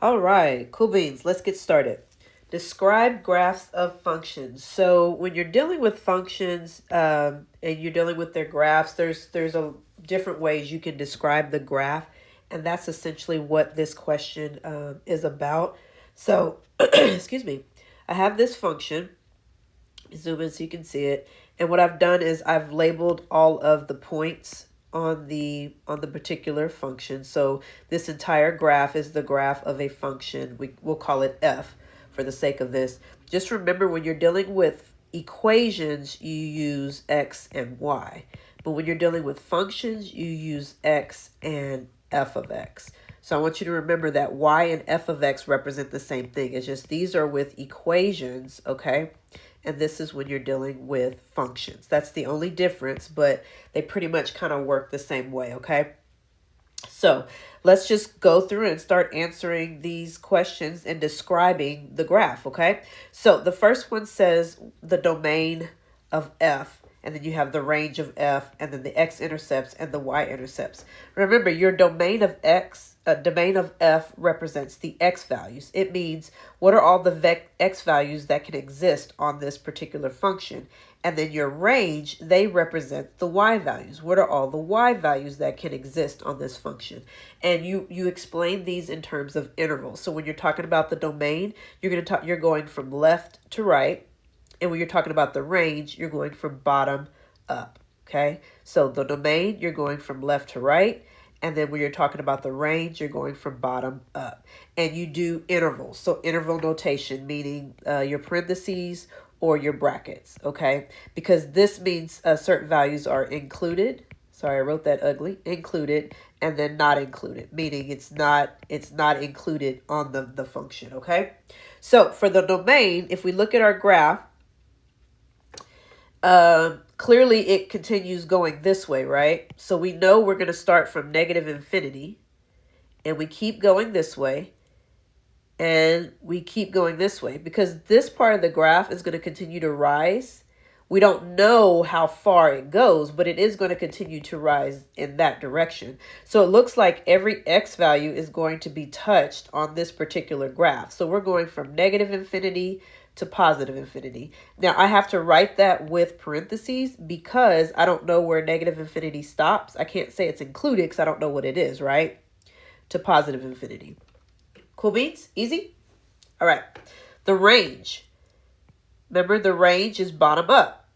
All right, cool beans. Let's get started. Describe graphs of functions. So when you're dealing with functions and you're dealing with their graphs, there's a different ways you can describe the graph, and that's essentially what this question is about. So, excuse me, I have this function. Zoom in so you can see it. And what I've done is I've labeled all of the points on the particular function. So this entire graph is the graph of a function. We'll call it f for the sake of this. Just remember, when you're dealing with equations, you use x and y. But when you're dealing with functions, you use x and f of x. So I want you to remember that y and f of x represent the same thing. It's just these are with equations, okay? And this is when you're dealing with functions. That's the only difference, but they pretty much kind of work the same way, okay? So let's just go through and start answering these questions and describing the graph, okay? So the first one says the domain of f, and then you have the range of f, and then the x-intercepts and the y-intercepts. Remember, your domain of domain of f represents the x values. It means what are all the x values that can exist on this particular function. And then your range, they represent the y values. What are all the y values that can exist on this function? And you explain these in terms of intervals. So when you're talking about the domain, you're going from left to right. And when you're talking about the range, you're going from bottom up, okay? So the domain, you're going from left to right. And then when you're talking about the range, you're going from bottom up. And you do intervals. So interval notation, meaning your parentheses or your brackets, okay? Because this means certain values are included. Sorry, I wrote that ugly. Included, and then not included, meaning it's not included on the function, okay? So for the domain, if we look at our graph, clearly it continues going this way, right? So we know we're going to start from negative infinity, and we keep going this way, and we keep going this way, because this part of the graph is going to continue to rise. We don't know how far it goes, but it is going to continue to rise in that direction. So it looks like every x value is going to be touched on this particular graph. So we're going from negative infinity to positive infinity. Now I have to write that with parentheses because I don't know where negative infinity stops. I can't say it's included because I don't know what it is, right? To positive infinity. Cool beans? Easy? All right. The range. Remember, the range is bottom up.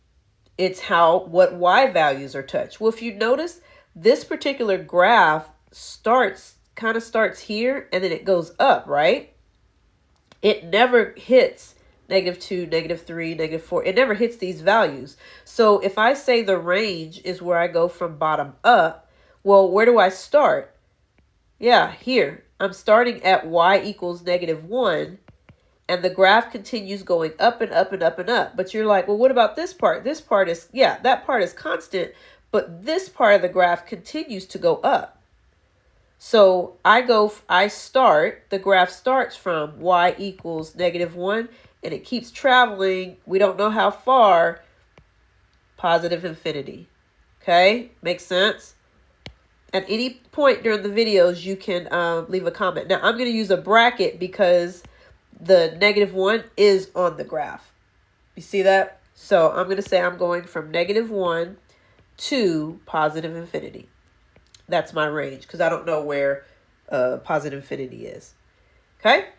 It's what y values are touched. Well, if you notice, this particular graph kind of starts here and then it goes up, right? It never hits -2, -3, -4. It never hits these values. So if I say the range is where I go from bottom up, well, where do I start? Yeah, here. I'm starting at y equals -1, and the graph continues going up and up and up and up. But you're like, well, what about this part? This part is, yeah, that part is constant, but this part of the graph continues to go up. So the graph starts from y equals -1, and it keeps traveling. We don't know how far, positive infinity. Okay, makes sense? At any point during the videos, you can leave a comment. Now, I'm going to use a bracket because the -1 is on the graph. You see that? So I'm going to say I'm going from -1 to positive infinity. That's my range because I don't know where positive infinity is. Okay?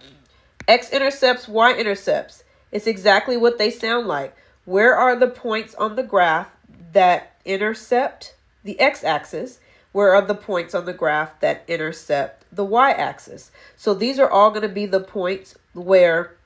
X-intercepts, y-intercepts. It's exactly what they sound like. Where are the points on the graph that intercept the x-axis? Where are the points on the graph that intercept the y-axis? So these are all going to be the points where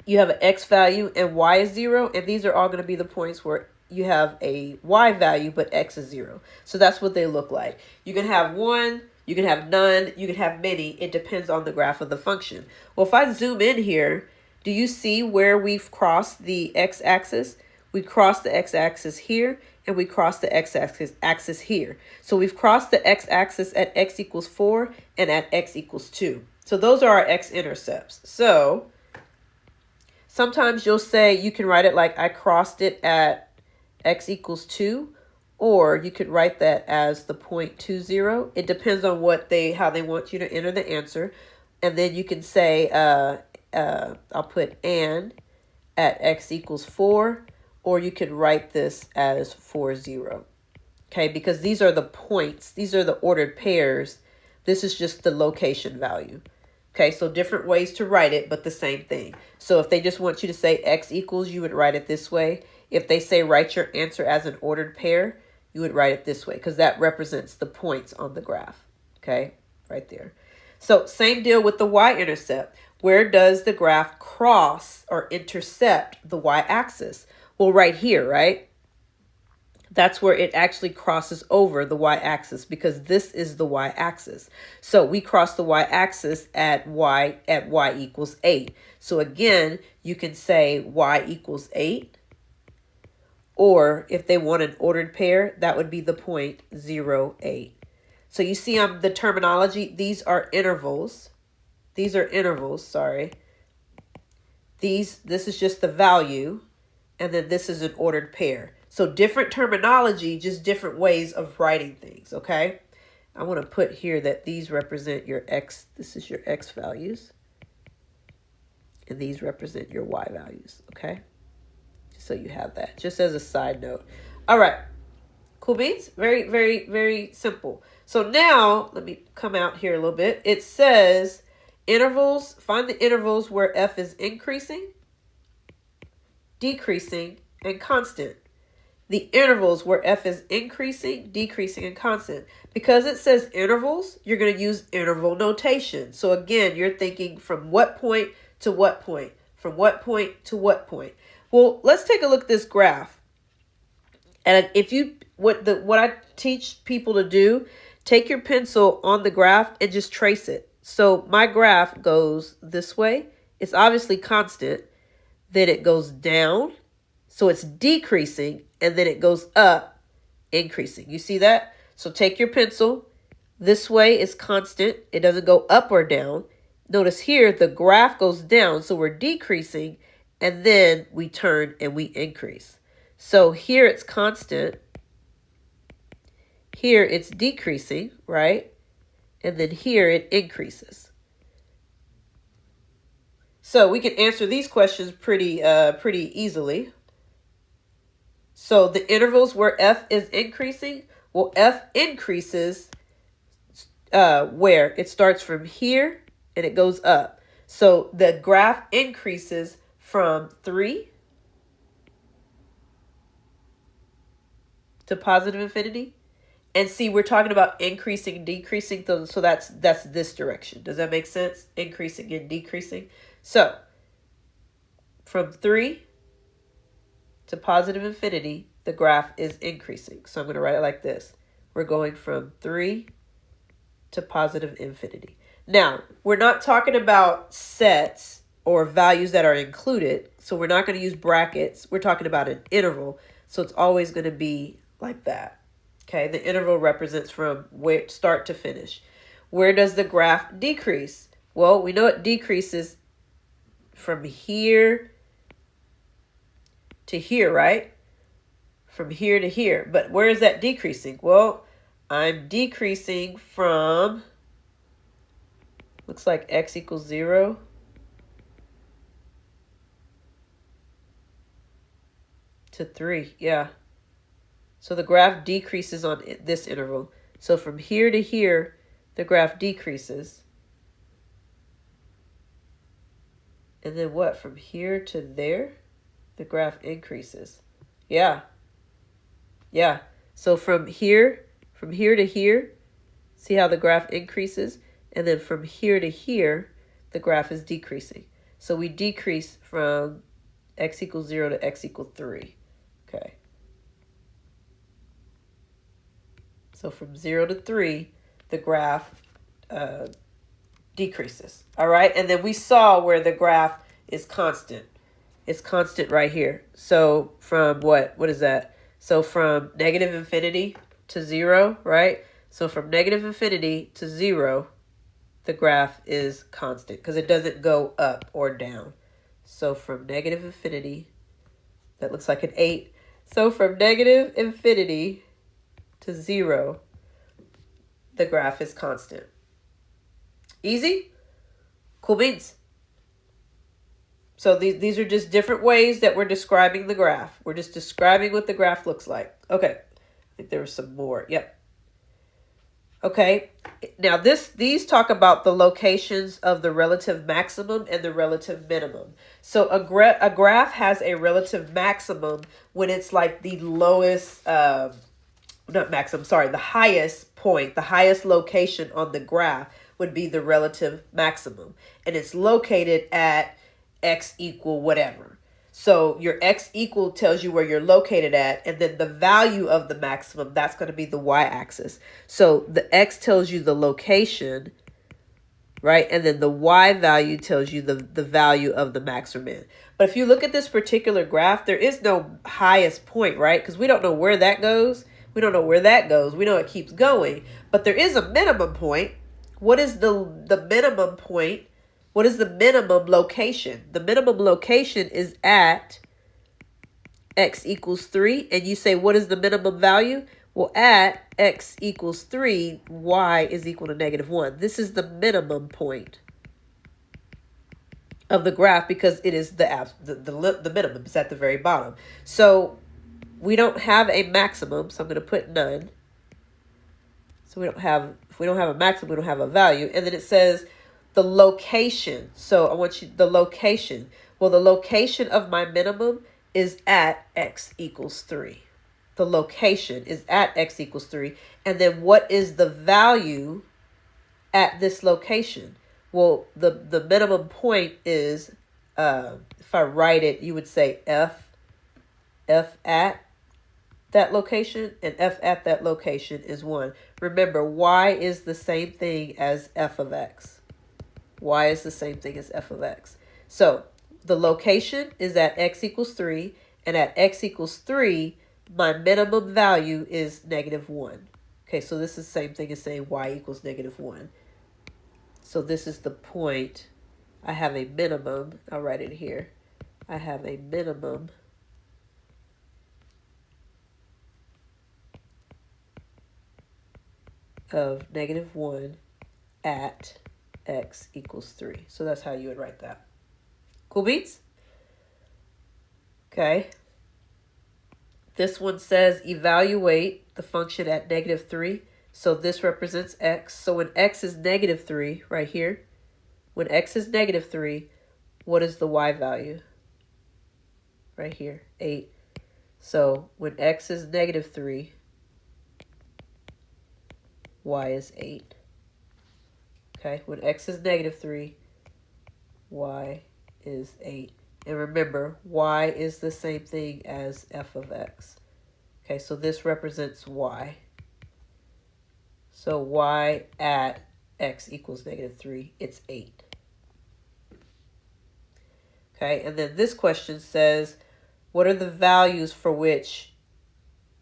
you have an x value and y is 0. And these are all going to be the points where you have a y value, but x is 0. So that's what they look like. You can have one, you can have none, you can have many. It depends on the graph of the function. Well, if I zoom in here, do you see where we've crossed the x-axis? We crossed the x-axis here, and we crossed the x-axis here. So we've crossed the x-axis at x equals 4 and at x equals 2. So those are our x-intercepts. So sometimes you'll say, you can write it like I crossed it at x equals 2, or you could write that as the point 20. It depends on how they want you to enter the answer. And then you can say, I'll put and at x equals 4, or you can write this as 4, 0. Okay, because these are the points. These are the ordered pairs. This is just the location value. Okay, so different ways to write it, but the same thing. So if they just want you to say x equals, you would write it this way. If they say write your answer as an ordered pair, you would write it this way, because that represents the points on the graph. Okay, right there. So same deal with the y-intercept. Where does the graph cross or intercept the y-axis? Well, right here, right? That's where it actually crosses over the y-axis, because this is the y-axis. So we cross the y-axis at y equals 8. So again, you can say y equals 8. Or if they want an ordered pair, that would be the point 0, 8. So you see the terminology. These are intervals. These are intervals, sorry. This is just the value. And then this is an ordered pair. So different terminology, just different ways of writing things, okay? I want to put here that these represent your x. This is your x values. And these represent your y values, okay? So you have that, just as a side note. All right. Cool beans? Very, very, very simple. So now, let me come out here a little bit. It says intervals, find the intervals where f is increasing, decreasing, and constant. The intervals where f is increasing, decreasing, and constant. Because it says intervals, you're going to use interval notation. So again, you're thinking from what point to what point? From what point to what point? Well, let's take a look at this graph. And if you what I teach people to do, take your pencil on the graph and just trace it. So my graph goes this way. It's obviously constant. Then it goes down. So it's decreasing, and then it goes up, increasing. You see that? So take your pencil. This way is constant. It doesn't go up or down. Notice here the graph goes down, so we're decreasing, and then we turn and we increase. So here it's constant. Here it's decreasing, right? And then here it increases. So we can answer these questions pretty easily. So the intervals where f is increasing, well, f increases where? It starts from here and it goes up. So the graph increases from 3 to positive infinity. And see, we're talking about increasing and decreasing, so that's this direction. Does that make sense? Increasing and decreasing. So from 3 to positive infinity, the graph is increasing. So I'm going to write it like this. We're going from 3 to positive infinity. Now, we're not talking about sets or values that are included. So we're not going to use brackets. We're talking about an interval. So it's always going to be like that. Okay, the interval represents from where start to finish. Where does the graph decrease? Well, we know it decreases from here to here, right? From here to here. But where is that decreasing? Well, I'm decreasing from, looks like x equals 0 to 3. Yeah. So the graph decreases on this interval. So from here to here, the graph decreases. And then what? From here to there, the graph increases. Yeah. Yeah. So from here to here, see how the graph increases? And then from here to here, the graph is decreasing. So we decrease from x equals 0 to x equals 3. Okay. So from 0 to 3, the graph decreases. All right. And then we saw where the graph is constant. It's constant right here. So from what? What is that? So from negative infinity to 0, right? So from negative infinity to 0, the graph is constant because it doesn't go up or down. So from negative infinity, that looks like an 8. So from negative infinity to 0, the graph is constant. Easy? Cool beans. So these are just different ways that we're describing the graph. We're just describing what the graph looks like. Okay. I think there was some more. Yep. Okay. Now these talk about the locations of the relative maximum and the relative minimum. So a graph has a relative maximum when it's like the lowest, not maximum, sorry, the highest point, the highest location on the graph would be the relative maximum. And it's located at x equal whatever. So your x equal tells you where you're located at, and then the value of the maximum, that's going to be the y-axis. So the x tells you the location, right? And then the y value tells you the value of the max or min. But if you look at this particular graph, there is no highest point, right? Because we don't know where that goes. We don't know where that goes. We know it keeps going. But there is a minimum point. What is the minimum point? What is the minimum location? The minimum location is at x equals 3. And you say, what is the minimum value? Well, at x equals 3, y is equal to -1. This is the minimum point of the graph because it is the minimum. It's at the very bottom. So we don't have a maximum, so I'm going to put none. So if we don't have a maximum, we don't have a value. And then it says the location. So I want you, the location. Well, the location of my minimum is at x equals 3. The location is at x equals 3. And then what is the value at this location? Well, the minimum point is, if I write it, you would say f at that location, and f at that location is 1. Remember, y is the same thing as f of x. Y is the same thing as f of x. So the location is at x equals 3, and at x equals 3, my minimum value is -1. Okay, so this is the same thing as saying y equals -1. So this is the point. I have a minimum. I'll write it here. I have a minimum of -1 at x equals 3. So that's how you would write that. Cool beats? Okay. This one says evaluate the function at -3. So this represents x. So when x is -3, right here, when x is -3, what is the y value? Right here, 8. So when x is -3, y is 8. Okay, when x is -3, y is 8. And remember, y is the same thing as f of x. Okay, so this represents y. So y at x equals -3, it's 8. Okay, and then this question says, what are the values for which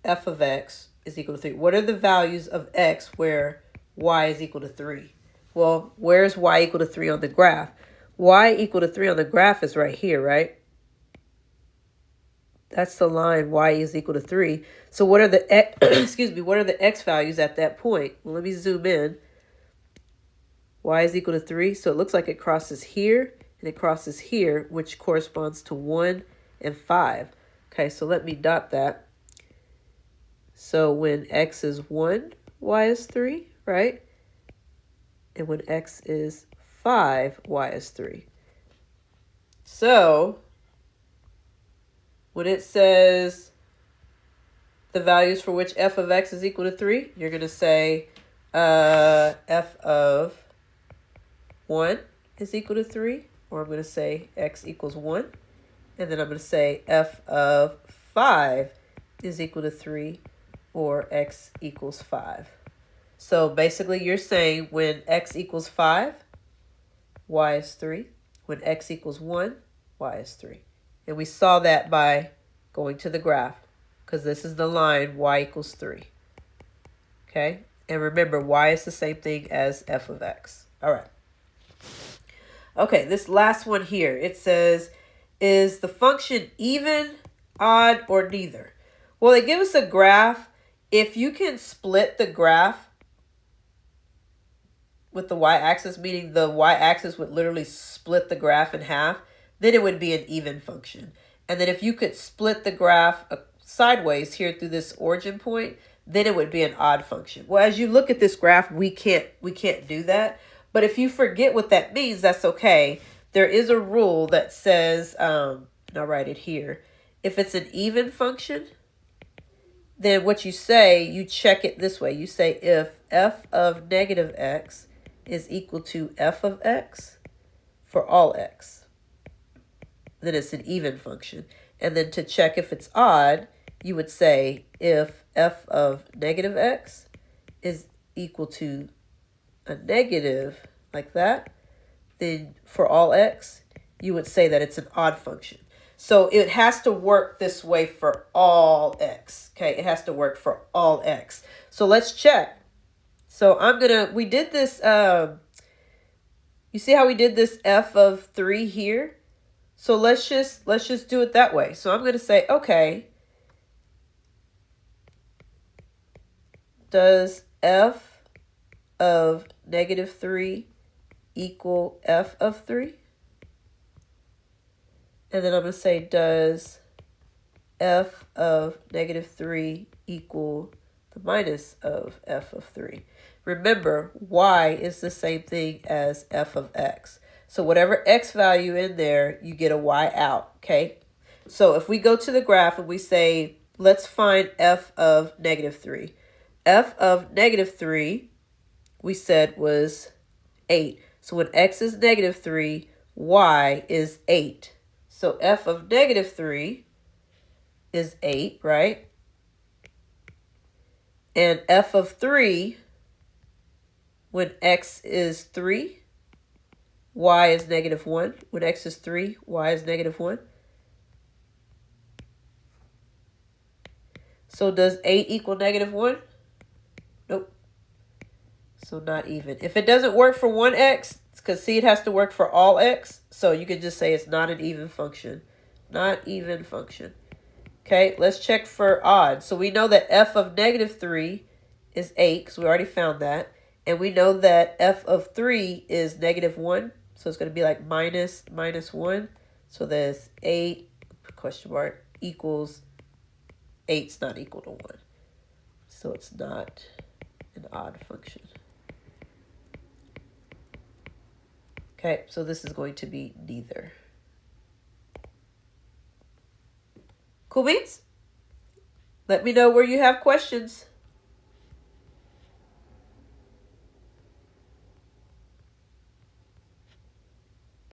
f of x is equal to 3? What are the values of x where y is equal to 3? Well, where's y equal to 3 on the graph? Y equal to 3 on the graph is right here, right? That's the line y is equal to 3. So what are the excuse me, what are the x values at that point? Well, let me zoom in. Y is equal to 3. So it looks like it crosses here and it crosses here, which corresponds to 1 and 5. Okay, so let me dot that. So when x is 1, y is 3, right? And when x is 5, y is 3. So when it says the values for which f of x is equal to 3, you're going to say f of 1 is equal to 3, or I'm going to say x equals 1. And then I'm going to say f of 5 is equal to 3, or x equals 5. So basically you're saying when x equals 5, y is 3. When x equals 1, y is 3. And we saw that by going to the graph, because this is the line y equals 3. Okay? And remember, y is the same thing as f of x. All right. Okay, this last one here, it says, is the function even, odd, or neither? Well, they give us a graph. If you can split the graph, with the y-axis, meaning the y-axis would literally split the graph in half, then it would be an even function. And then if you could split the graph sideways here through this origin point, then it would be an odd function. Well, as you look at this graph, we can't do that. But if you forget what that means, that's okay. There is a rule that says, and I'll write it here. If it's an even function, then what you say, you check it this way. You say if f of negative x is equal to f of x for all x, then it's an even function. And then to check if it's odd, you would say if f of negative x is equal to a negative, like that, then for all x, you would say that it's an odd function. So it has to work this way for all x, okay? It has to work for all x. So let's check. So we did this, you see how we did this f of 3 here? So let's just do it that way. So I'm gonna say, okay, does f of negative 3 equal f of 3? And then I'm going to say, does f of negative 3 equal the minus of f of 3? Remember, y is the same thing as f of x. So whatever x value in there, you get a y out, okay? So if we go to the graph and we say, let's find f of negative 3. F of negative 3, we said, was 8. So when x is negative 3, y is 8. So f of negative 3 is 8, right? And f of 3, when x is 3, y is negative 1. When x is 3, y is negative 1. So does 8 equal negative 1? Nope. So not even. If it doesn't work for one x, because see, it has to work for all x, so you can just say it's not an even function. Not even function. Okay, let's check for odd. So we know that f of negative 3 is 8, because we already found that. And we know that f of 3 is negative 1. So it's going to be like minus 1. So there's 8, question mark, equals 8's not equal to 1. So it's not an odd function. Okay, so this is going to be neither. Cool beans? Let me know where you have questions.